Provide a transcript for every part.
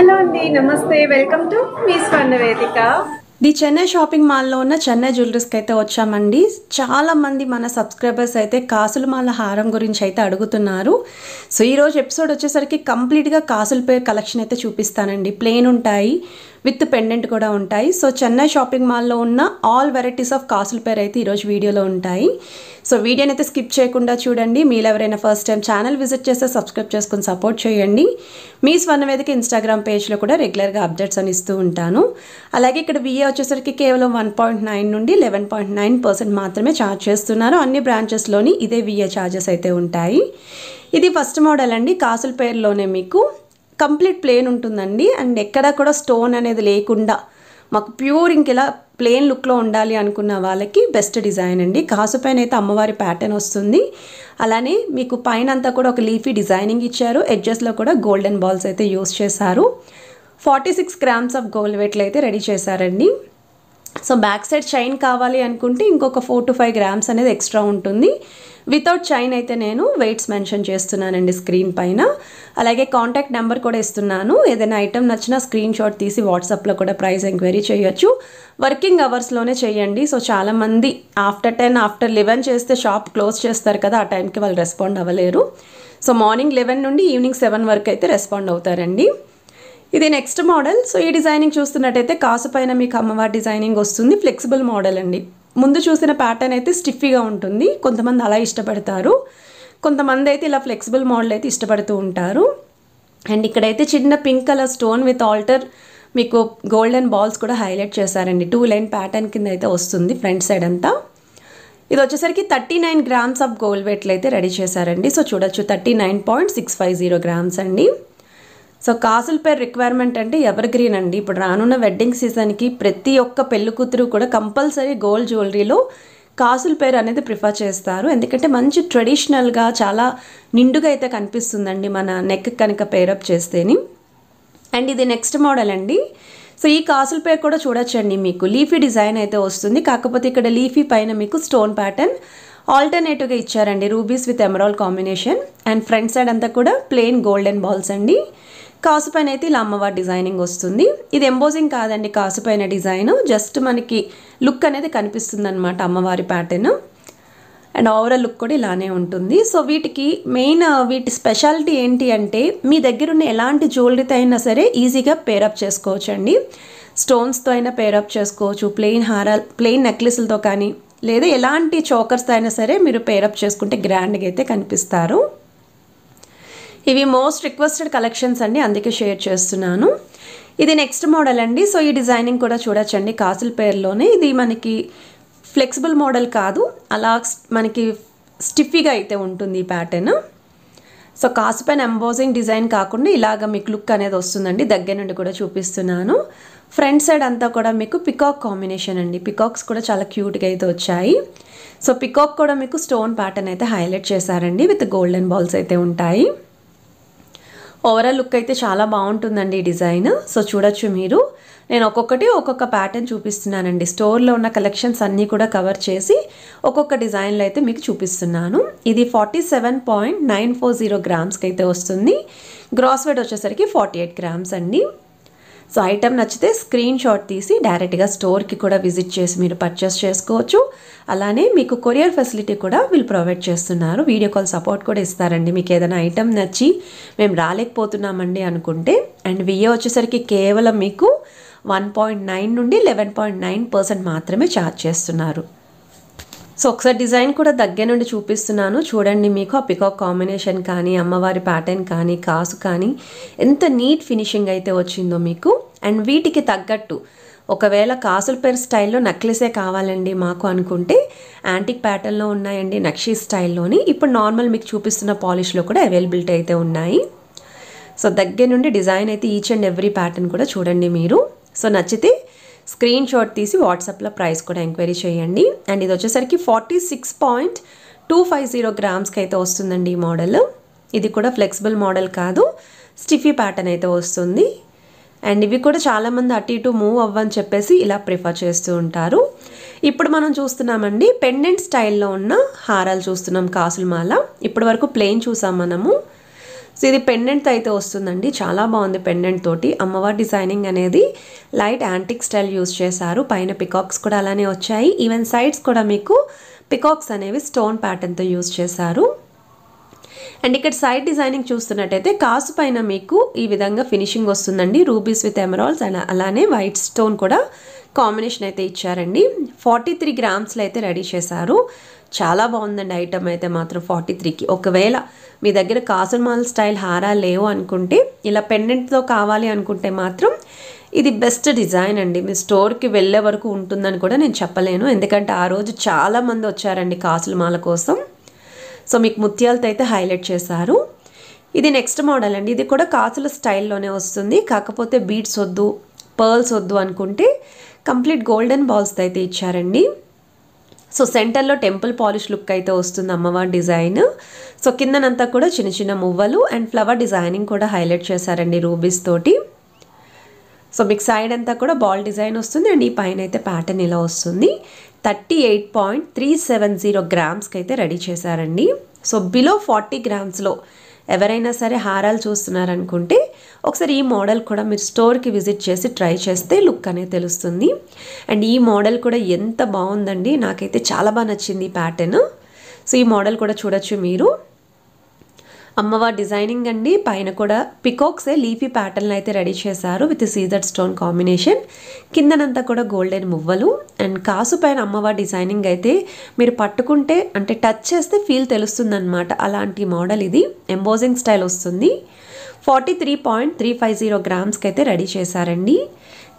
Hello అండి, నమస్తే. Welcome to me స్వర్ణ వేదిక. ది చెన్నై షాపింగ్ మాల్లో ఉన్న చెన్నై జ్యువెలరీస్కి అయితే వచ్చామండి. చాలా మంది మన సబ్స్క్రైబర్స్ అయితే కాసుల మాల హారం గురించి అయితే అడుగుతున్నారు. సో ఈరోజు ఎపిసోడ్ వచ్చేసరికి కంప్లీట్గా కాసుల పేరు కలెక్షన్ అయితే చూపిస్తానండి. ప్లెయిన్ ఉంటాయి, విత్ పెండెంట్ కూడా ఉంటాయి. సో చెన్నై షాపింగ్ మాల్లో ఉన్న ఆల్ వెరైటీస్ ఆఫ్ కాసుల పేరు అయితే ఈరోజు వీడియోలో ఉంటాయి. సో వీడియోని అయితే స్కిప్ చేయకుండా చూడండి. మీరు ఎవరైనా ఫస్ట్ టైం ఛానల్ విజిట్ చేస్తే సబ్స్క్రైబ్ చేసుకుని సపోర్ట్ చేయండి. మీ స్వర్ణ వేదిక ఇన్స్టాగ్రామ్ పేజ్లో కూడా రెగ్యులర్గా అప్డేట్స్ అని ఇస్తూ ఉంటాను. అలాగే ఇక్కడ విఏ వచ్చేసరికి కేవలం 1.9 నుండి 11.9% మాత్రమే ఛార్జ్ చేస్తున్నారు. అన్ని బ్రాంచెస్లోని ఇదే విఏ ఛార్జెస్ అయితే ఉంటాయి. ఇది ఫస్ట్ మోడల్ అండి. కాసుల పేరులోనే మీకు కంప్లీట్ ప్లేన్ ఉంటుందండి. అండ్ ఎక్కడ కూడా స్టోన్ అనేది లేకుండా మాకు ప్యూర్ ఇంకెలా ప్లేన్ లుక్లో ఉండాలి అనుకున్న వాళ్ళకి బెస్ట్ డిజైన్ అండి. కాసు పైన అయితే అమ్మవారి ప్యాటర్న్ వస్తుంది. అలానే మీకు పైన అంతా కూడా ఒక లీఫీ డిజైనింగ్ ఇచ్చారు. ఎడ్జెస్లో కూడా గోల్డెన్ బాల్స్ అయితే యూస్ చేశారు. 46 గ్రామ్స్ ఆఫ్ గోల్డ్ వెయిట్లు అయితే రెడీ చేశారండి. సో బ్యాక్ సైడ్ చైన్ కావాలి అనుకుంటే ఇంకొక 4 to 5 గ్రామ్స్ అనేది ఎక్స్ట్రా ఉంటుంది. వితౌట్ చైన్ అయితే నేను వెయిట్స్ మెన్షన్ చేస్తున్నానండి స్క్రీన్ పైన. అలాగే కాంటాక్ట్ నెంబర్ కూడా ఇస్తున్నాను. ఏదైనా ఐటమ్ నచ్చినా స్క్రీన్ షాట్ తీసి వాట్సాప్లో కూడా ప్రైస్ ఎంక్వైరీ చేయొచ్చు. వర్కింగ్ అవర్స్లోనే చేయండి. సో చాలామంది ఆఫ్టర్ 10 ఆఫ్టర్ 11 చేస్తే షాప్ క్లోజ్ చేస్తారు కదా, ఆ టైంకి వాళ్ళు రెస్పాండ్ అవ్వలేరు. సో మార్నింగ్ 11 నుండి ఈవినింగ్ 7 వరకు అయితే రెస్పాండ్ అవుతారండి. ఇది నెక్స్ట్ మోడల్. సో ఈ డిజైనింగ్ చూస్తున్నట్టయితే కాసు పైన మీకు అమ్మవారి డిజైనింగ్ వస్తుంది. ఫ్లెక్సిబుల్ మోడల్ అండి. ముందు చూసిన ప్యాటర్న్ అయితే స్టిఫీగా ఉంటుంది. కొంతమంది అలా ఇష్టపడతారు, కొంతమంది అయితే ఇలా ఫ్లెక్సిబుల్ మోడల్ అయితే ఇష్టపడుతూ ఉంటారు. అండ్ ఇక్కడైతే చిన్న pink colour stone with alter మీకు గోల్డెన్ బాల్స్ కూడా హైలైట్ చేశారండి. 2 లైన్ ప్యాటర్న్ కింద అయితే వస్తుంది ఫ్రంట్ సైడ్ అంతా. ఇది వచ్చేసరికి 39 గ్రామ్స్ ఆఫ్ గోల్డ్ వెయిట్లు అయితే రెడీ చేశారండి. సో చూడొచ్చు 39.650 గ్రామ్స్ అండి. సో కాసుల పేరు రిక్వైర్మెంట్ అంటే ఎవర్ గ్రీన్ అండి. ఇప్పుడు రానున్న వెడ్డింగ్ సీజన్కి ప్రతి ఒక్క పెళ్లి కూతురు కూడా కంపల్సరీ గోల్డ్ జ్యువెలరీలో కాసుల పేరు అనేది ప్రిఫర్ చేస్తారు. ఎందుకంటే మంచి ట్రెడిషనల్గా చాలా నిండుగా అయితే కనిపిస్తుందండి మన నెక్ కనుక పేరప్ చేస్తేని. అండ్ ఇది నెక్స్ట్ మోడల్ అండి. సో ఈ కాసుల పేరు కూడా చూడొచ్చండి. మీకు లీఫీ డిజైన్ అయితే వస్తుంది. కాకపోతే ఇక్కడ లీఫీ పైన మీకు స్టోన్ ప్యాటర్న్ ఆల్టర్నేటివ్గా ఇచ్చారండి. Rubies with emerald combination. And front side అంతా కూడా ప్లెయిన్ గోల్డెన్ బాల్స్ అండి. కాసు పైన అయితే ఇలా అమ్మవారి డిజైనింగ్ వస్తుంది. ఇది ఎంబోజింగ్ కాదండి, కాసు పైన డిజైన్ జస్ట్ మనకి లుక్ అనేది కనిపిస్తుంది అనమాట అమ్మవారి ప్యాటర్న్. అండ్ ఓవరాల్ లుక్ కూడా ఇలానే ఉంటుంది. సో వీటికి మెయిన్ వీటి స్పెషాలిటీ ఏంటి అంటే మీ దగ్గర ఉన్న ఎలాంటి జ్యువెలరీతో అయినా సరే ఈజీగా పేరప్ చేసుకోవచ్చు అండి. స్టోన్స్తో అయినా పేరప్ చేసుకోవచ్చు, ప్లెయిన్ హారాలు ప్లెయిన్ నెక్లెస్లతో కానీ, లేదా ఎలాంటి చోకర్స్తో అయినా సరే మీరు పేరప్ చేసుకుంటే గ్రాండ్గా అయితే కనిపిస్తారు. ఇవి మోస్ట్ రిక్వెస్టెడ్ కలెక్షన్స్ అండి, అందుకే షేర్ చేస్తున్నాను. ఇది నెక్స్ట్ మోడల్ అండి. సో ఈ డిజైనింగ్ కూడా చూడొచ్చండి కాసుల పేరులోనే. ఇది మనకి ఫ్లెక్సిబుల్ మోడల్ కాదు, అలా మనకి స్టిఫీగా అయితే ఉంటుంది ఈ ప్యాటర్న్. సో కాసు పైన ఎంబోజింగ్ డిజైన్ కాకుండా ఇలాగ మీకు లుక్ అనేది వస్తుందండి. దగ్గర నుండి కూడా చూపిస్తున్నాను. ఫ్రంట్ సైడ్ అంతా కూడా మీకు పికాక్ కాంబినేషన్ అండి. పికాక్స్ కూడా చాలా క్యూట్గా అయితే వచ్చాయి. సో పికాక్ కూడా మీకు స్టోన్ ప్యాటర్న్ అయితే హైలైట్ చేశారండి. విత్ గోల్డెన్ బాల్స్ అయితే ఉంటాయి. ఓవరాల్ లుక్ అయితే చాలా బాగుంటుందండి ఈ డిజైన్. సో చూడొచ్చు మీరు. నేను ఒక్కొక్క ప్యాటర్న్ చూపిస్తున్నానండి. స్టోర్లో ఉన్న కలెక్షన్స్ అన్నీ కూడా కవర్ చేసి ఒక్కొక్క డిజైన్లో అయితే మీకు చూపిస్తున్నాను. ఇది 47.940 గ్రామ్స్కి అయితే వస్తుంది. గ్రాస్ వెయిట్ వచ్చేసరికి 48 గ్రామ్స్ అండి. సో ఐటమ్ నచ్చితే స్క్రీన్ షాట్ తీసి డైరెక్ట్గా స్టోర్కి కూడా విజిట్ చేసి మీరు పర్చేస్ చేసుకోవచ్చు. అలానే మీకు కొరియర్ ఫెసిలిటీ కూడా వీళ్ళు ప్రొవైడ్ చేస్తున్నారు. వీడియో కాల్ సపోర్ట్ కూడా ఇస్తారండి. మీకు ఏదైనా ఐటమ్ నచ్చి మేము రాలేకపోతున్నామండి అనుకుంటే. అండ్ విఏ వచ్చేసరికి కేవలం మీకు 1.9 నుండి 11.9% మాత్రమే ఛార్జ్ చేస్తున్నారు. సో ఒకసారి డిజైన్ కూడా దగ్గర నుండి చూపిస్తున్నాను చూడండి. మీకు ఆ పికాక్ కాంబినేషన్ కానీ, అమ్మవారి ప్యాటర్న్ కానీ, కాసు కానీ ఎంత నీట్ ఫినిషింగ్ అయితే వచ్చిందో మీకు. అండ్ వీటికి తగ్గట్టు ఒకవేళ కాసుల పేరు స్టైల్లో నెక్లెసే కావాలండి మాకు అనుకుంటే యాంటిక్ ప్యాటర్న్లో ఉన్నాయండి. నక్షీ స్టైల్లోని ఇప్పుడు నార్మల్ మీకు చూపిస్తున్న పాలిష్లో కూడా అవైలబిలిటీ అయితే ఉన్నాయి. సో దగ్గర నుండి డిజైన్ అయితే ఈచ్ అండ్ ఎవ్రీ ప్యాటర్న్ కూడా చూడండి మీరు. సో నచ్చితే స్క్రీన్ షాట్ తీసి వాట్సాప్లో ప్రైస్ కూడా ఎంక్వైరీ చేయండి. అండ్ ఇది వచ్చేసరికి 46.250 గ్రామ్స్కి అయితే వస్తుందండి ఈ మోడల్. ఇది కూడా ఫ్లెక్సిబుల్ మోడల్ కాదు, స్టిఫీ ప్యాటర్న్ అయితే వస్తుంది. అండ్ ఇవి కూడా చాలామంది అటు ఇటు మూవ్ అవ్వని చెప్పేసి ఇలా ప్రిఫర్ చేస్తూ ఉంటారు. ఇప్పుడు మనం చూస్తున్నామండి పెండెంట్ స్టైల్లో ఉన్న హారాలు చూస్తున్నాం. కాసుల మాల ఇప్పటి వరకు ప్లెయిన్ చూసాం మనము. సో ఇది పెండెంట్ అయితే వస్తుందండి, చాలా బాగుంది పెండెంట్ తోటి. అమ్మవారి డిజైనింగ్ అనేది లైట్ యాంటిక్ స్టైల్ యూజ్ చేశారు. పైన పికాక్స్ కూడా అలానే వచ్చాయి. ఈవెన్ సైడ్స్ కూడా మీకు పికాక్స్ అనేవి స్టోన్ ప్యాటర్న్తో యూజ్ చేశారు. అండ్ ఇక్కడ సైడ్ డిజైనింగ్ చూస్తున్నట్టయితే కాసు పైన మీకు ఈ విధంగా ఫినిషింగ్ వస్తుందండి. రూబీస్ విత్ ఎమరాల్డ్స్ అండ్ అలానే వైట్ స్టోన్ కూడా కాంబినేషన్ అయితే ఇచ్చారండి. 43 గ్రామ్స్లో అయితే రెడీ చేశారు. చాలా బాగుందండి ఐటమ్ అయితే మాత్రం 43కి. ఒకవేళ మీ దగ్గర కాసులమాల స్టైల్ హారాలు లేవు అనుకుంటే, ఇలా పెండెంట్తో కావాలి అనుకుంటే మాత్రం ఇది బెస్ట్ డిజైన్ అండి. మీ స్టోర్కి వెళ్ళే వరకు ఉంటుందని కూడా నేను చెప్పలేను, ఎందుకంటే ఆ రోజు చాలామంది వచ్చారండి కాసులమాల కోసం. సో మీకు ముత్యాలతో అయితే హైలైట్ చేశారు. ఇది నెక్స్ట్ మోడల్ అండి. ఇది కూడా కాసుల స్టైల్లోనే వస్తుంది, కాకపోతే బీడ్స్ వద్దు, పర్ల్స్ వద్దు అనుకుంటే కంప్లీట్ గోల్డెన్ బాల్స్తో అయితే ఇచ్చారండి. సో సెంటర్లో టెంపుల్ పాలిష్ లుక్ అయితే వస్తుంది అమ్మవారి డిజైన్. సో కిందనంతా కూడా చిన్న చిన్న మువ్వలు అండ్ ఫ్లవర్ డిజైనింగ్ కూడా హైలైట్ చేశారండి రూబీస్ తోటి. సో మీకు సైడ్ అంతా కూడా బాల్ డిజైన్ వస్తుంది అండ్ ఈ పైన అయితే ప్యాటర్న్ ఇలా వస్తుంది. 38.370 గ్రామ్స్కి అయితే రెడీ చేశారండి. సో బిలో 40 గ్రామ్స్లో ఎవరైనా సరే హారాలు చూస్తున్నారనుకుంటే ఒకసారి ఈ మోడల్ కూడా మీరు స్టోర్కి విజిట్ చేసి ట్రై చేస్తే లుక్ అనేది తెలుస్తుంది. అండ్ ఈ మోడల్ కూడా ఎంత బాగుందండి, నాకైతే చాలా బాగా నచ్చింది ఈ ప్యాటర్న్. సో ఈ మోడల్ కూడా చూడొచ్చు మీరు. అమ్మవారి డిజైనింగ్ అండి, పైన కూడా పికాక్సే లీఫీ ప్యాటర్న్ అయితే రెడీ చేశారు విత్ సీజర్ స్టోన్ కాంబినేషన్. కిందనంతా కూడా గోల్డెన్ మువ్వలు అండ్ కాసు పైన అమ్మవారి డిజైనింగ్ అయితే మీరు పట్టుకుంటే అంటే టచ్ చేస్తే ఫీల్ తెలుస్తుంది అనమాట. అలాంటి మోడల్ ఇది, ఎంబోజింగ్ స్టైల్ వస్తుంది. 43.350 గ్రామ్స్కి అయితే రెడీ చేశారండి.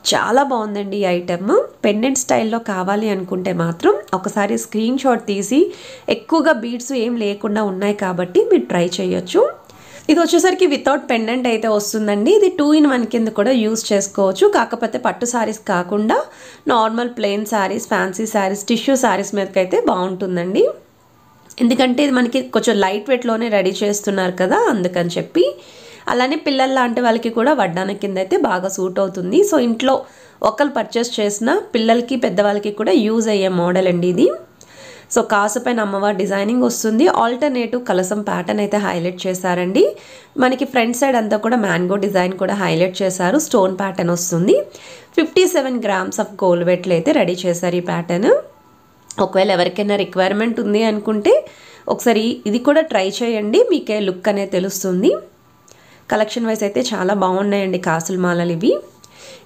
చాలా బాగుందండి ఈ ఐటమ్. పెండెంట్ స్టైల్లో కావాలి అనుకుంటే మాత్రం ఒకసారి స్క్రీన్ షాట్ తీసి, ఎక్కువగా బీడ్స్ ఏం లేకుండా ఉన్నాయి కాబట్టి మీరు ట్రై చేయొచ్చు. ఇది వచ్చేసరికి వితౌట్ పెండెంట్ అయితే వస్తుందండి. ఇది 2-in-1 కింద కూడా యూజ్ చేసుకోవచ్చు. కాకపోతే పట్టు శారీస్ కాకుండా normal plain saris, fancy saris, tissue saris మీదకి అయితే బాగుంటుందండి. ఎందుకంటే ఇది మనకి కొంచెం లైట్ వెయిట్లోనే రెడీ చేస్తున్నారు కదా, అందుకని చెప్పి. అలానే పిల్లల లాంటి వాళ్ళకి కూడా వడ్డానం కింద అయితే బాగా సూట్ అవుతుంది. సో ఇంట్లో ఒకరు పర్చేస్ చేసిన పిల్లలకి పెద్దవాళ్ళకి కూడా యూజ్ అయ్యే మోడల్ అండి ఇది. సో కాసు పైన అమ్మవారి డిజైనింగ్ వస్తుంది. ఆల్టర్నేటివ్ కలసం ప్యాటర్న్ అయితే హైలైట్ చేశారండి. మనకి ఫ్రంట్ సైడ్ అంతా కూడా మ్యాంగో డిజైన్ కూడా హైలైట్ చేశారు. స్టోన్ ప్యాటర్న్ వస్తుంది. 57 గ్రామ్స్ ఆఫ్ గోల్డ్ వెయిట్లో అయితే రెడీ చేశారు ఈ ప్యాటర్న్. ఒకవేళ ఎవరికైనా రిక్వైర్మెంట్ ఉంది అనుకుంటే ఒకసారి ఇది కూడా ట్రై చేయండి, మీకే లుక్ అనేది తెలుస్తుంది. కలెక్షన్ వైజ్ అయితే చాలా బాగున్నాయండి కాసుల మాలలు ఇవి.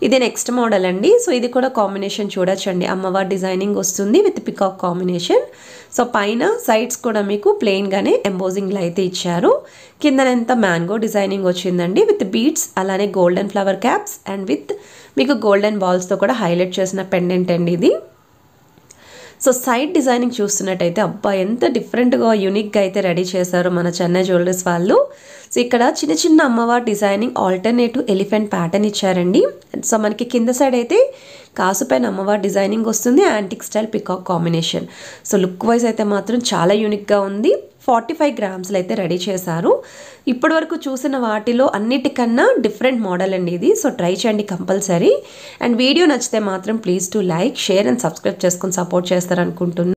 ఇది నెక్స్ట్ మోడల్ అండి. సో ఇది కూడా కాంబినేషన్ చూడొచ్చండి, అమ్మవారి డిజైనింగ్ వస్తుంది విత్ పికాక్ కాంబినేషన్. సో పైన సైడ్స్ కూడా మీకు ప్లెయిన్గానే ఎంబోజింగ్లో అయితే ఇచ్చారు. కిందనంతా మ్యాంగో డిజైనింగ్ వచ్చిందండి విత్ బీడ్స్, అలానే golden flower caps and with మీకు గోల్డెన్ బాల్స్తో కూడా హైలైట్ చేసిన పెండెంట్ అండి ఇది. సో సైడ్ డిజైనింగ్ చూస్తున్నట్టయితే అబ్బా ఎంత డిఫరెంట్గా యూనిక్గా అయితే రెడీ చేశారు మన చెన్నై జ్యువెలరీస్ వాళ్ళు. సో ఇక్కడ చిన్న చిన్న అమ్మవారి డిజైనింగ్ ఆల్టర్నేటివ్ ఎలిఫెంట్ ప్యాటర్న్ ఇచ్చారండి. సో మనకి కింద సైడ్ అయితే కాసు పైన అమ్మవారి డిజైనింగ్ వస్తుంది, antique style peacock combination. So look wise అయితే మాత్రం చాలా యూనిక్గా ఉంది. 45 గ్రామ్స్లో అయితే రెడీ చేశారు. ఇప్పటి వరకు చూసిన వాటిలో అన్నిటికన్నా డిఫరెంట్ మోడల్ అండి ఇది. సో ట్రై చేయండి కంపల్సరీ. అండ్ వీడియో నచ్చితే మాత్రం please to like, share and subscribe చేసుకొని సపోర్ట్ చేస్తారనుకుంటున్నాను.